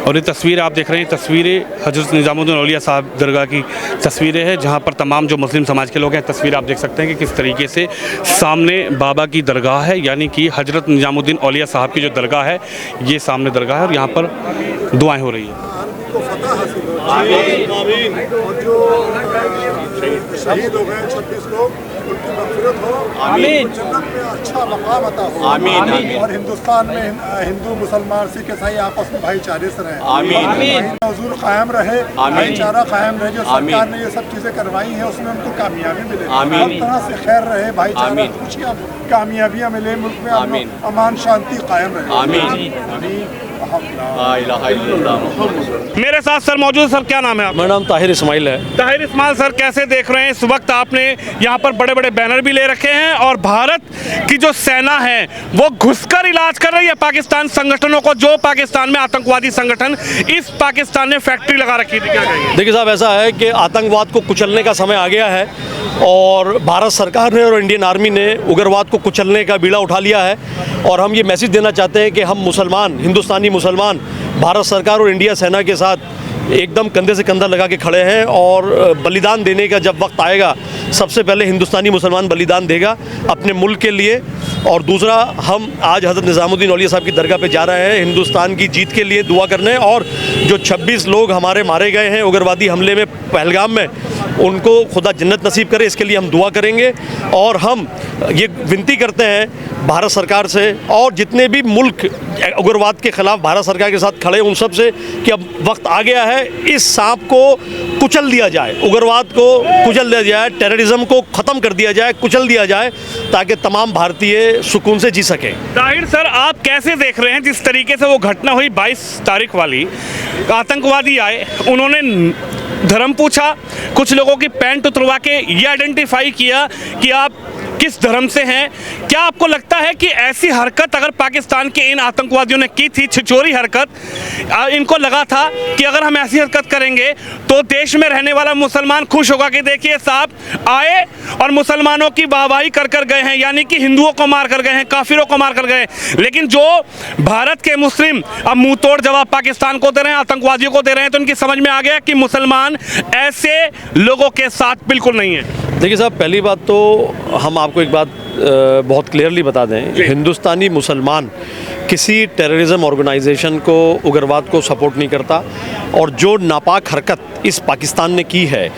और ये तस्वीर आप देख रहे हैं, तस्वीरें हज़रत निज़ामुद्दीन औलिया साहब दरगाह की तस्वीरें हैं, जहाँ पर तमाम जो मुस्लिम समाज के लोग हैं। तस्वीर आप देख सकते हैं कि किस तरीके से सामने बाबा की दरगाह है, यानी कि हज़रत निज़ामुद्दीन औलिया साहब की जो दरगाह है, ये सामने दरगाह है और यहाँ पर दुआएँ हो रही हैं। शहीद हो गए 26 लोग, उनकी मग़फ़िरत हो, जन्नत में अच्छा मकाम अता हो। आमीन। और हिंदुस्तान में हिंदू मुसलमान सिख ईसाई आपस में भाईचारे से रहे। आमीन। हुजूर कायम रहे, भाईचारा कायम रहे। जो सरकार ने ये सब चीज़ें करवाई हैं उसमें उनको कामयाबी मिले, हर तरह से खैर रहे, भाईचारा खुशियाँ कामयाबियाँ मिले, मुल्क में अमान शांति कायम रहे। आमीन। मेरे साथ सर मौजूद। सर क्या नाम है आप? मेरा नाम ताहिर इस्माइल है। ताहिर इस्माइल सर, कैसे देख रहे हैं इस वक्त? आपने यहाँ पर बड़े बड़े बैनर भी ले रखे हैं और भारत की जो सेना है वो घुसकर इलाज कर रही है पाकिस्तान संगठनों को, जो पाकिस्तान में आतंकवादी संगठन, इस पाकिस्तान ने फैक्ट्री लगा रखी थी। क्या कहेंगे? देखिए साहब, ऐसा है कि आतंकवाद को कुचलने का समय आ गया है और भारत सरकार ने और इंडियन आर्मी ने उग्रवाद को कुचलने का बीड़ा उठा लिया है। और हम ये मैसेज देना चाहते हैं कि हम मुसलमान, हिंदुस्तानी मुसलमान भारत सरकार और इंडिया सेना के साथ एकदम कंधे से कंधा लगा के खड़े हैं और बलिदान देने का जब वक्त आएगा, सबसे पहले हिंदुस्तानी मुसलमान बलिदान देगा अपने मुल्क के लिए। और दूसरा, हम आज हज़रत निज़ामुद्दीन औलिया साहब की दरगाह पे जा रहे हैं हिंदुस्तान की जीत के लिए दुआ करने, और जो 26 लोग हमारे मारे गए हैं उग्रवादी हमले में पहलगाम में, उनको खुदा जन्नत नसीब करे, इसके लिए हम दुआ करेंगे। और हम ये विनती करते हैं भारत सरकार से और जितने भी मुल्क उग्रवाद के ख़िलाफ़ भारत सरकार के साथ खड़े, उन सब से कि अब वक्त आ गया है, इस सांप को कुचल दिया जाए, उग्रवाद को कुचल दिया जाए, टेररिज्म को ख़त्म कर दिया जाए, कुचल दिया जाए, ताकि तमाम भारतीय सुकून से जी सकें। ताहिर सर, आप कैसे देख रहे हैं जिस तरीके से वो घटना हुई 22 तारीख वाली? आतंकवादी आए, उन्होंने धर्म पूछा, कुछ लोगों की पैंट उतरवा के ये आइडेंटिफाई किया कि आप किस धर्म से हैं। क्या आपको लगता है कि ऐसी हरकत अगर पाकिस्तान के इन आतंकवादियों ने की थी, छिछोरी हरकत, इनको लगा था कि अगर हम ऐसी हरकत करेंगे तो देश में रहने वाला मुसलमान खुश होगा कि देखिए साहब आए और मुसलमानों की वाहवाही कर कर गए हैं, यानी कि हिंदुओं को मार कर गए हैं, काफिरों को मार कर गए हैं। लेकिन जो भारत के मुस्लिम अब मुंह तोड़ जवाब पाकिस्तान को दे रहे हैं, आतंकवादियों को दे रहे हैं, तो उनकी समझ में आ गया कि मुसलमान ऐसे लोगों के साथ बिल्कुल नहीं है। देखिए साहब, पहली बात तो हम आपको एक बात बहुत क्लियरली बता दें, हिंदुस्तानी मुसलमान किसी टेररिज्म ऑर्गेनाइजेशन को, उग्रवाद को सपोर्ट नहीं करता। और जो नापाक हरकत इस पाकिस्तान ने की है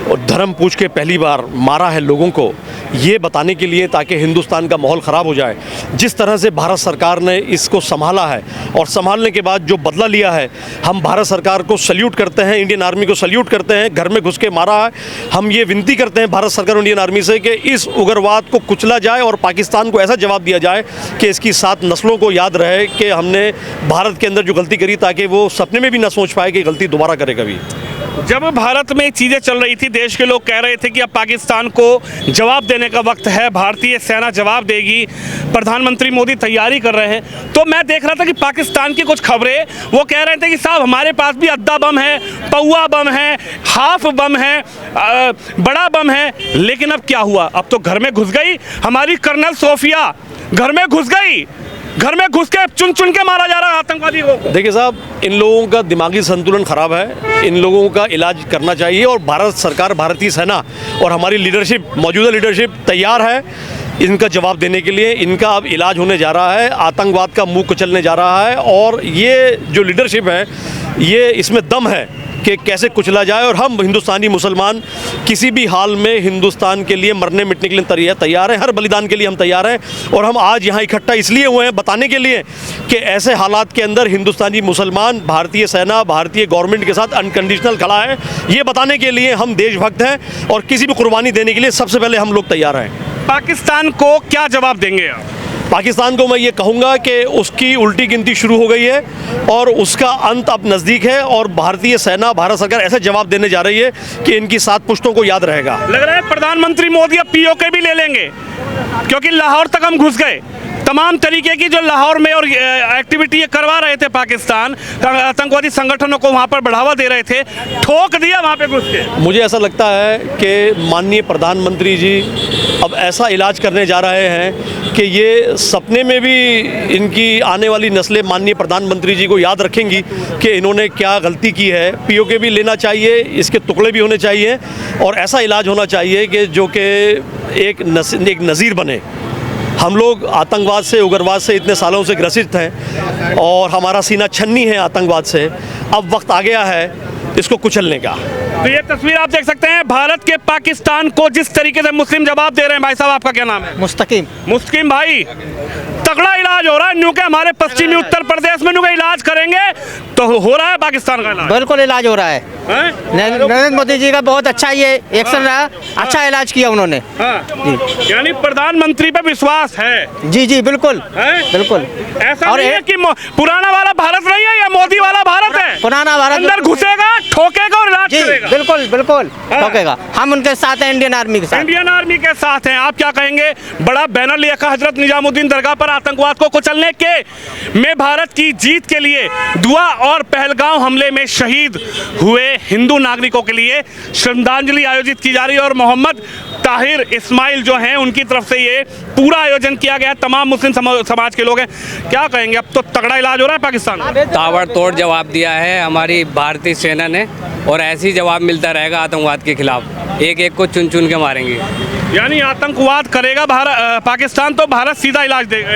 और धर्म पूछ के पहली बार मारा है लोगों को, ये बताने के लिए ताकि हिंदुस्तान का माहौल ख़राब हो जाए, जिस तरह से भारत सरकार ने इसको संभाला है और संभालने के बाद जो बदला लिया है, हम भारत सरकार को सल्यूट करते हैं, इंडियन आर्मी को सल्यूट करते हैं। घर में घुस के मारा है। हम ये विनती करते हैं भारत सरकार और इंडियन आर्मी से कि इस उग्रवाद को कुचला जाए और पाकिस्तान को ऐसा जवाब दिया जाए कि इसकी 7 नस्लों को याद रहे कि हमने भारत के अंदर जो गलती करी, ताकि वो सपने में भी ना सोच पाए कि गलती दोबारा करे कभी। जब भारत में चीज़ें चल रही थी, देश के लोग कह रहे थे कि अब पाकिस्तान को जवाब देने का वक्त है, भारतीय सेना जवाब देगी, प्रधानमंत्री मोदी तैयारी कर रहे हैं, तो मैं देख रहा था कि पाकिस्तान की कुछ खबरें वो कह रहे थे कि साहब हमारे पास भी अद्दा बम है, पौआ बम है, हाफ बम है, बड़ा बम है। लेकिन अब क्या हुआ? अब तो घर में घुस गई हमारी कर्नल सोफिया, घर में घुस गई, घर में घुस के चुन चुन के मारा जा रहा है आतंकवादी को। देखिए साहब, इन लोगों का दिमागी संतुलन ख़राब है, इन लोगों का इलाज करना चाहिए। और भारत सरकार, भारतीय सेना और हमारी लीडरशिप, मौजूदा लीडरशिप तैयार है इनका जवाब देने के लिए। इनका अब इलाज होने जा रहा है, आतंकवाद का मुंह कुचलने जा रहा है। और ये जो लीडरशिप है, ये इसमें दम है कि कैसे कुचला जाए। और हम हिंदुस्तानी मुसलमान किसी भी हाल में हिंदुस्तान के लिए मरने मिटने के लिए तैयार हैं, हर बलिदान के लिए हम तैयार हैं। और हम आज यहाँ इकट्ठा इसलिए हुए हैं बताने के लिए कि ऐसे हालात के अंदर हिंदुस्तानी मुसलमान भारतीय सेना, भारतीय गवर्नमेंट के साथ अनकंडीशनल खड़ा है। ये बताने के लिए हम देशभक्त हैं और किसी भी कुर्बानी देने के लिए सबसे पहले हम लोग तैयार हैं। पाकिस्तान को क्या जवाब देंगे आप? पाकिस्तान को मैं ये कहूँगा कि उसकी उल्टी गिनती शुरू हो गई है और उसका अंत अब नज़दीक है। और भारतीय सेना, भारत सरकार ऐसा जवाब देने जा रही है कि इनकी 7 पुश्तों को याद रहेगा। लग रहा है प्रधानमंत्री मोदी अब पीओके भी ले लेंगे, क्योंकि लाहौर तक हम घुस गए, तमाम तरीके की जो लाहौर में और एक्टिविटी ये करवा रहे थे पाकिस्तान, आतंकवादी संगठनों को वहाँ पर बढ़ावा दे रहे थे, ठोक दिया वहाँ पे घुस के। मुझे ऐसा लगता है कि माननीय प्रधानमंत्री जी अब ऐसा इलाज करने जा रहे हैं कि ये सपने में भी इनकी आने वाली नस्लें माननीय प्रधानमंत्री जी को याद रखेंगी कि इन्होंने क्या गलती की है। पीओके भी लेना चाहिए, इसके टुकड़े भी होने चाहिए और ऐसा इलाज होना चाहिए कि जो कि एक नज़ीर बने। हम लोग आतंकवाद से, उग्रवाद से इतने सालों से ग्रसित हैं और हमारा सीना छन्नी है आतंकवाद से। अब वक्त आ गया है इसको कुचलने का। तो ये तस्वीर आप देख सकते हैं भारत के पाकिस्तान को जिस तरीके से मुस्लिम जवाब दे रहे हैं। भाई साहब, आपका क्या नाम है? मुस्तकीम। मुस्लिम भाई, तगड़ा इलाज हो रहा है न्यू के हमारे पश्चिमी उत्तर प्रदेश में। न्यू का इलाज करेंगे तो हो रहा है पाकिस्तान का इलाज। बिल्कुल इलाज हो रहा है। नरेंद्र मोदी जी का बहुत अच्छा ये एक्शन रहा, अच्छा इलाज किया उन्होंने। यानी प्रधानमंत्री पे विश्वास है? जी जी बिल्कुल बिल्कुल। ऐसा नहीं है कि पुराना वाला भारत नहीं है, ये मोदी वाला भारत है। पुराना भारत अंदर घुसेगा, ठोकेगा और इलाज करेगा। बिल्कुल बिल्कुल ठोकेगा। हम उनके साथ हैं, इंडियन आर्मी के साथ। इंडियन आर्मी के साथ हैं। आप क्या कहेंगे? बड़ा बैनर लिखा हजरत निजामुद्दीन दरगाह पर आतंकवाद को कुचलने के में भारत की जीत के लिए दुआ और पहलगांव हमले में शहीद हुए हिंदू नागरिकों के लिए श्रद्धांजलि आयोजित की जा रही है और मोहम्मद ताहिर इस्माइल जो हैं उनकी तरफ से ये पूरा आयोजन किया गया है। तमाम मुस्लिम समाज के लोग हैं। क्या कहेंगे? अब तो तगड़ा इलाज हो रहा है पाकिस्तान में। ताबड़तोड़ जवाब दिया है हमारी भारतीय सेना ने और ऐसे ही जवाब मिलता रहेगा आतंकवाद के खिलाफ। एक एक को चुन चुन के मारेंगे। यानी आतंकवाद करेगा पाकिस्तान तो भारत सीधा इलाज देगा।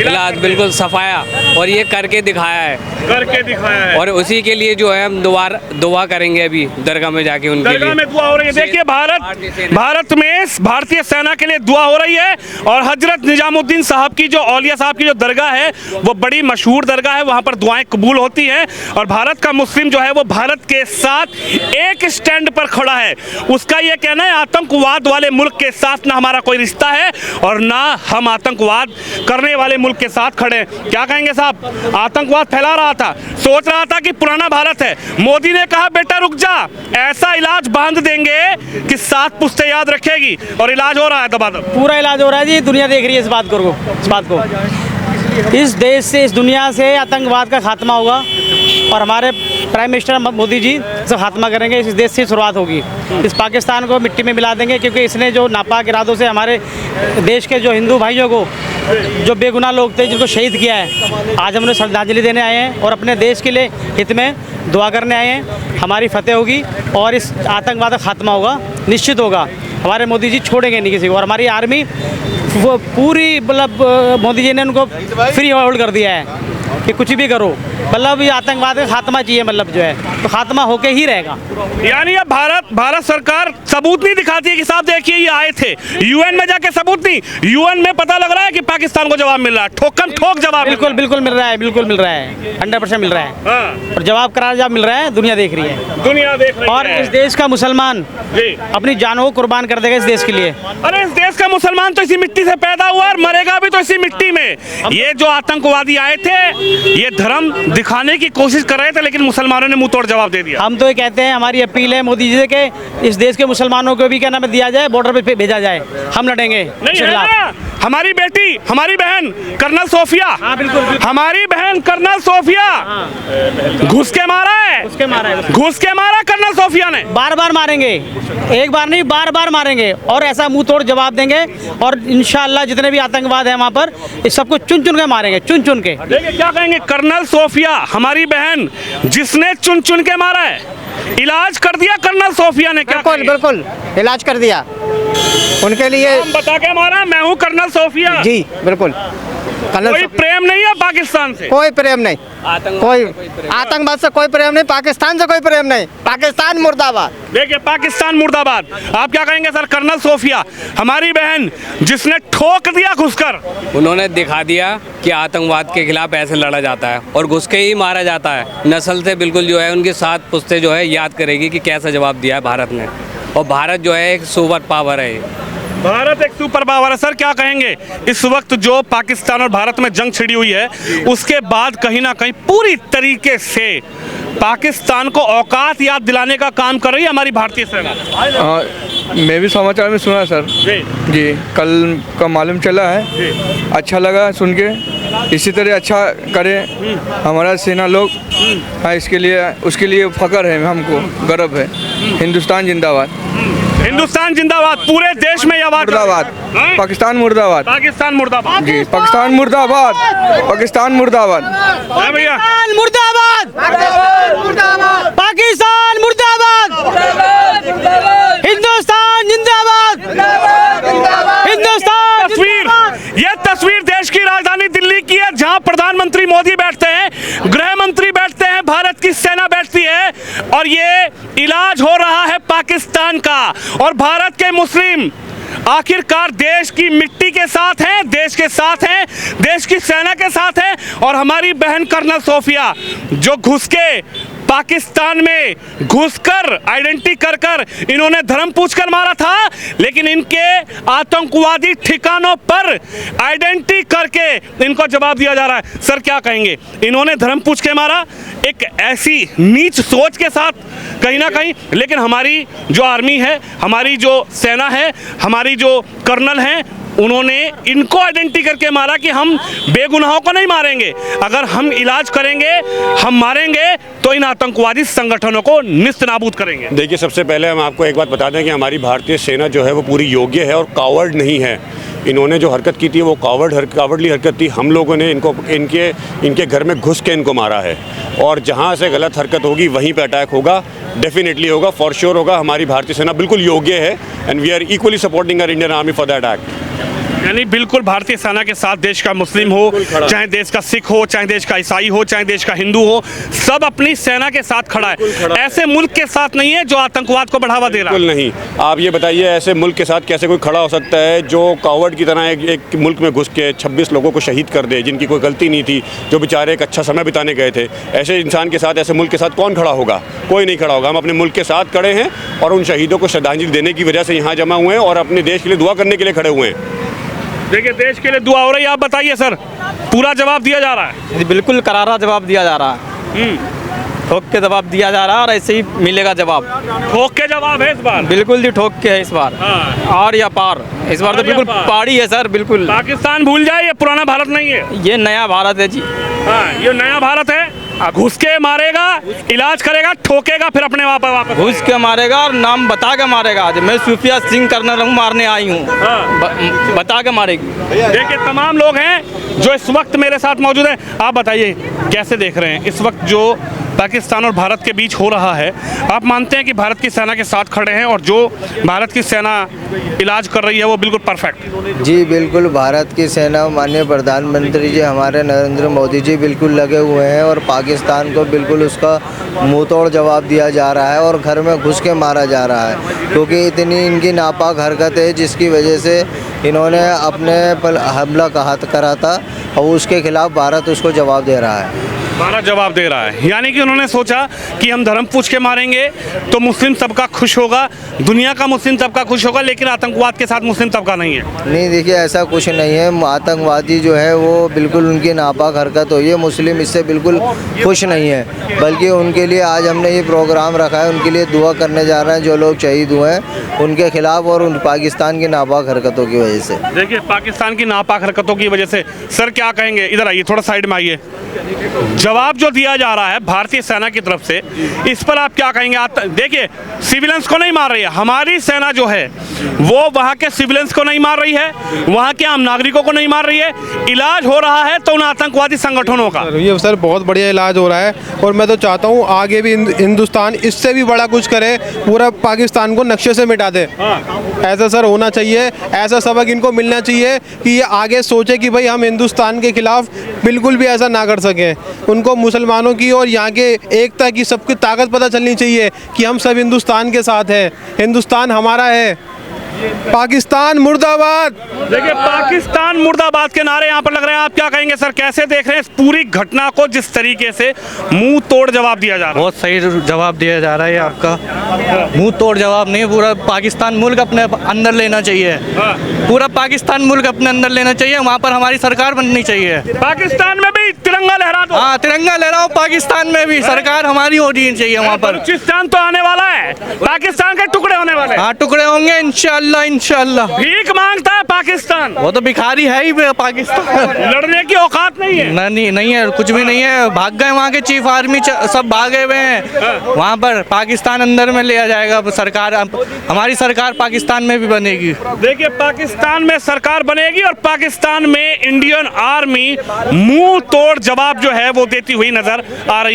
इलाज बिल्कुल सफाया और ये करके दिखाया है। और उसी के लिए जो है हम दुआ करेंगे अभी दरगाह में जाके उनके लिए। दरगाह में दुआ हो रही है। देखिए भारत में भारतीय सेना के लिए दुआ हो रही है और हजरत निजामुद्दीन साहब की जो औलिया साहब की जो दरगाह है वो बड़ी मशहूर दरगाह है। वहाँ पर दुआएं कबूल होती हैं और भारत का मुस्लिम जो है वो भारत के साथ एक स्टैंड पर खड़ा है। उसका ये कहना है आतंकवाद वाले मुल्क के साथ ना हमारा कोई रिश्ता है और ना हम आतंकवाद करने वाले मुल्क के साथ खड़े हैं। क्या कहेंगे साहब? आतंकवाद फैला रहा था, सोच रहा था कि पुराना भारत है। मोदी ने कहा बेटा रुक जा, ऐसा इलाज बांध देंगे कि 7 पुश्तें याद रखेगी और इलाज हो रहा है दबादब। पूरा इलाज हो रहा है जी। दुनिया देख रही है इस बात को। इस देश से, इस दुनिया से आतंकवाद का खात्मा होगा और हमारे प्राइम मिनिस्टर मोदी जी से खात्मा करेंगे। इस देश से शुरुआत होगी। इस पाकिस्तान को मिट्टी में मिला देंगे क्योंकि इसने जो नापाक इरादों से हमारे देश के जो हिंदू भाइयों को, जो बेगुनाह लोग थे जिनको शहीद किया है, आज हम उन्हें श्रद्धांजलि देने आए हैं और अपने देश के लिए हित में दुआ करने आए हैं। हमारी फतेह होगी और इस आतंकवाद का खात्मा होगा, निश्चित होगा। हमारे मोदी जी छोड़ेंगे नहीं किसी को और हमारी आर्मी वो पूरी, मतलब मोदी जी ने उनको फ्री होल्ड कर दिया है कि कुछ भी करो, मतलब ये आतंकवाद का खात्मा चाहिए, मतलब जो है तो खात्मा होके ही रहेगा। यानी अब भारत सरकार सबूत नहीं दिखाती है कि साहब देखिए ये आए थे। यूएन में जाके सबूत नहीं, यूएन में पता लग रहा है कि पाकिस्तान को जवाब मिल रहा है, ठोक जवाब। बिल्कुल मिल रहा है, 100% मिल रहा है और जवाब करार जवाब मिल रहा है। दुनिया देख रही है और इस देश का मुसलमान अपनी जानों को कुर्बान कर देगा इस देश के लिए। अरे इस देश का मुसलमान तो इसी मिट्टी से पैदा हुआ और मरेगा भी तो इसी मिट्टी में। ये जो आतंकवादी आए थे ये धर्म दिखाने की कोशिश कर रहे थे लेकिन मुसलमानों ने मुंह तोड़ जवाब दे दिया। हम तो ये कहते हैं, हमारी अपील है मोदी जी से कि इस देश के मुसलमानों को भी क्या नाम दिया जाए, बॉर्डर पे भेजा जाए। हम लड़ेंगे नहीं है ना? हमारी बेटी, हमारी बहन कर्नल सोफिया, बिल्कुल हमारी बहन कर्नल सोफिया घुस के मारा कर्नल सोफिया ने। बार मारेंगे, एक बार नहीं बार मारेंगे और ऐसा मुंह तोड़ जवाब देंगे और इंशाअल्लाह जितने भी आतंकवाद है वहाँ पर इस सबको चुन के मारेंगे, चुन के। देखिए क्या कहेंगे? कर्नल सोफिया हमारी बहन जिसने चुन के मारा है, इलाज कर दिया कर्नल सोफिया ने। क्या बिल्कुल इलाज कर दिया उनके लिए। हम बता के मारा, मैं हूँ कर्नल सोफिया। जी बिल्कुल। कोई प्रेम नहीं है पाकिस्तान से, कोई प्रेम नहीं, कोई आतंकवाद से कोई प्रेम नहीं, पाकिस्तान से कोई प्रेम नहीं। पाकिस्तान मुर्दाबाद। देखिए पाकिस्तान मुर्दाबाद। आप क्या कहेंगे सर? कर्नल सोफिया हमारी बहन जिसने ठोक दिया घुसकर, उन्होंने दिखा दिया कि आतंकवाद के खिलाफ ऐसे लड़ा जाता है और घुस के ही मारा जाता है। नस्ल से बिल्कुल जो है उनकी 7 पुश्तें जो है याद करेगी कि कैसा जवाब दिया है भारत ने। और भारत जो है एक सुपर पावर है। भारत एक सुपर पावर है। सर क्या कहेंगे? इस वक्त जो पाकिस्तान और भारत में जंग छिड़ी हुई है उसके बाद कहीं ना कहीं पूरी तरीके से पाकिस्तान को औकात याद दिलाने का काम कर रही है हमारी भारतीय सेना। मैं भी समाचार में सुना सर जी, कल का मालूम चला है, अच्छा लगा सुन के। इसी तरह अच्छा करे हमारा सेना लोग, हाँ इसके लिए उसके लिए फ़ख्र है, हमको गर्व है। हिंदुस्तान जिंदाबाद। हिंदुस्तान जिंदाबाद। पूरे देश में ये आवाज मुर्दाबाद। पाकिस्तान मुर्दाबाद। पाकिस्तान मुर्दाबाद जी, पाकिस्तान मुर्दाबाद। पाकिस्तान मुर्दाबाद। हाँ भैया, मुर्दाबाद, पाकिस्तान मुर्दाबाद, हिंदुस्तान जिंदाबाद, हिंदुस्तान। ये तस्वीर देश की राजधानी दिल्ली की है, जहां प्रधानमंत्री मोदी बैठते हैं, गृह मंत्री बैठते हैं, भारत की सेना बैठती है और ये इलाज हो रहा है पाकिस्तान का। और भारत के मुस्लिम आखिरकार देश की मिट्टी के साथ हैं, देश के साथ हैं, देश की सेना के साथ हैं। और हमारी बहन कर्नल सोफिया जो घुस के पाकिस्तान में घुसकर आइडेंटिटी कर इन्होंने धर्म पूछकर मारा था, लेकिन इनके आतंकवादी ठिकानों पर आइडेंटिटी करके इनको जवाब दिया जा रहा है। सर क्या कहेंगे, इन्होंने धर्म पूछ के मारा एक ऐसी नीच सोच के साथ कहीं ना कहीं, लेकिन हमारी जो आर्मी है, हमारी जो सेना है, हमारी जो कर्नल हैं, उन्होंने इनको आइडेंटिटी करके मारा कि हम बेगुनाहों को नहीं मारेंगे, अगर हम इलाज करेंगे, हम मारेंगे तो इन आतंकवादी संगठनों को निस्तनाबूद करेंगे। देखिए, सबसे पहले हम आपको एक बात बता दें कि हमारी भारतीय सेना जो है वो पूरी योग्य है और कावर्ड नहीं है। इन्होंने जो हरकत की थी वो कावर्डली हरकत थी। हम लोगों ने इनके घर में घुस के इनको मारा है और जहाँ से गलत हरकत होगी वहीं पे अटैक होगा, डेफिनेटली होगा, फॉर श्योर होगा। हमारी भारतीय सेना बिल्कुल योग्य है and we are equally supporting our Indian army for that act. यानी बिल्कुल भारतीय सेना के साथ देश का मुस्लिम हो, चाहे देश का सिख हो, चाहे देश का ईसाई हो, चाहे देश का हिंदू हो, सब अपनी सेना के साथ खड़ा है। ऐसे मुल्क के साथ नहीं है जो आतंकवाद को बढ़ावा दे रहा है। बिल्कुल नहीं। आप ये बताइए, ऐसे मुल्क के साथ कैसे कोई खड़ा हो सकता है जो कावर्ड की तरह एक मुल्क में घुस के 26 लोगों को शहीद कर दे, जिनकी कोई गलती नहीं थी, जो बेचारे एक अच्छा समय बिताने गए थे। ऐसे इंसान के साथ, ऐसे मुल्क के साथ कौन खड़ा होगा? कोई नहीं खड़ा होगा। हम अपने मुल्क के साथ खड़े हैं और उन शहीदों को श्रद्धांजलि देने की वजह से यहाँ जमा हुए हैं और अपने देश के लिए दुआ करने के लिए खड़े हुए हैं। देखिए, देश के लिए दुआ हो रही है। आप बताइए सर, पूरा जवाब दिया जा रहा है? जी बिल्कुल करारा जवाब दिया जा रहा है, ठोक के जवाब दिया जा रहा है और ऐसे ही मिलेगा जवाब। ठोक के जवाब है इस बार? बिल्कुल जी, ठोक के है इस बार। हाँ। और या पार, इस बार तो बिल्कुल पहाड़ी है सर, बिल्कुल। पाकिस्तान भूल जाए, ये पुराना भारत नहीं है, ये नया भारत है जी। हाँ, ये नया भारत है। घुस के मारेगा, इलाज करेगा, ठोकेगा, फिर अपने वापस घुस के मारेगा और नाम बता के मारेगा। आज मैं सुफिया सिंह कर्नल हूँ, मारने आई हूँ। हाँ। बता के मारेगी। देखिए, तमाम लोग हैं जो इस वक्त मेरे साथ मौजूद हैं। आप बताइए कैसे देख रहे हैं इस वक्त जो पाकिस्तान और भारत के बीच हो रहा है? आप मानते हैं कि भारत की सेना के साथ खड़े हैं और जो भारत की सेना इलाज कर रही है वो बिल्कुल परफेक्ट? जी बिल्कुल, भारत की सेना, माननीय प्रधानमंत्री जी हमारे नरेंद्र मोदी जी बिल्कुल लगे हुए हैं और पाकिस्तान को बिल्कुल उसका मुंह तोड़ जवाब दिया जा रहा है और घर में घुस के मारा जा रहा है, क्योंकि इतनी इनकी नापाक हरकत है जिसकी वजह से इन्होंने अपने पर हमला करा था और उसके खिलाफ भारत उसको जवाब दे रहा है। भारत जवाब दे रहा है, यानी कि उन्होंने सोचा कि हम धर्म पूछ के मारेंगे तो मुस्लिम तबका खुश होगा, दुनिया का मुस्लिम तबका खुश होगा, लेकिन आतंकवाद के साथ मुस्लिम तबका नहीं है। नहीं, देखिए ऐसा कुछ नहीं है। आतंकवादी जो है वो बिल्कुल उनकी नापाक हरकत हुई है, मुस्लिम इससे बिल्कुल खुश नहीं है, बल्कि उनके लिए आज हमने ये प्रोग्राम रखा है, उनके लिए दुआ करने जा रहे हैं जो लोग शहीद हुए हैं उनके खिलाफ और उन पाकिस्तान की नापाक हरकतों की वजह से। देखिए, पाकिस्तान की नापाक हरकतों की वजह से सर क्या कहेंगे? इधर आइए, थोड़ा साइड में आइए। जवाब जो दिया जा रहा है भारतीय सेना की तरफ से, इस पर आप क्या कहेंगे? आप देखिए, सिविलियंस को नहीं मार रही है हमारी सेना, जो है वो वहाँ के सिविलियंस को नहीं मार रही है, वहाँ के आम नागरिकों को नहीं मार रही है, इलाज हो रहा है तो उन आतंकवादी संगठनों का। ये सर बहुत बढ़िया इलाज हो रहा है और मैं तो चाहता हूँ आगे भी हिंदुस्तान इससे भी बड़ा कुछ करे, पूरा पाकिस्तान को नक्शे से मिटा दे। ऐसा सर होना चाहिए, ऐसा सबक इनको मिलना चाहिए कि ये आगे सोचे कि भाई हम हिंदुस्तान के खिलाफ बिल्कुल भी ऐसा ना कर सकें। उनको मुसलमानों की और यहाँ के एकता की, सबकी ताकत पता चलनी चाहिए कि हम सब हिंदुस्तान के साथ हैं, हिंदुस्तान हमारा है। पाकिस्तान मुर्दाबाद। देखिए, पाकिस्तान मुर्दाबाद के नारे यहाँ पर लग रहे हैं। आप क्या कहेंगे सर, कैसे देख रहे हैं इस पूरी घटना को, जिस तरीके से मुंह तोड़ जवाब दिया जा रहा है? बहुत सही जवाब दिया जा रहा है आपका। मुंह तोड़ जवाब नहीं, पूरा पाकिस्तान मुल्क अपने अंदर लेना चाहिए। पूरा पाकिस्तान मुल्क अपने अंदर लेना चाहिए। वहाँ पर हमारी सरकार बननी चाहिए। पाकिस्तान में भी तिरंगा लहरा दो। हाँ, तिरंगा लहराओ। पाकिस्तान में भी सरकार हमारी होनी चाहिए। वहाँ पर बलूचिस्तान तो आने वाला है, पाकिस्तान के टुकड़े होने वाले हैं। हाँ, टुकड़े होंगे इंशाल्लाह इंशाल्लाह। भीख मांगता है पाकिस्तान। वो तो भिखारी है ही पाकिस्तान। लड़ने की औकात नहीं है। नहीं है, कुछ भी नहीं है। भाग गए वहाँ के चीफ आर्मी, सब भागे हुए हैं। वहाँ पर पाकिस्तान अंदर में लिया जाएगा। सरकार, हमारी सरकार पाकिस्तान में भी बनेगी। देखिए, पाकिस्तान में सरकार बनेगी और पाकिस्तान में इंडियन आर्मी मुंह तोड़ जवाब जो है वो देती हुई नजर आ रही है।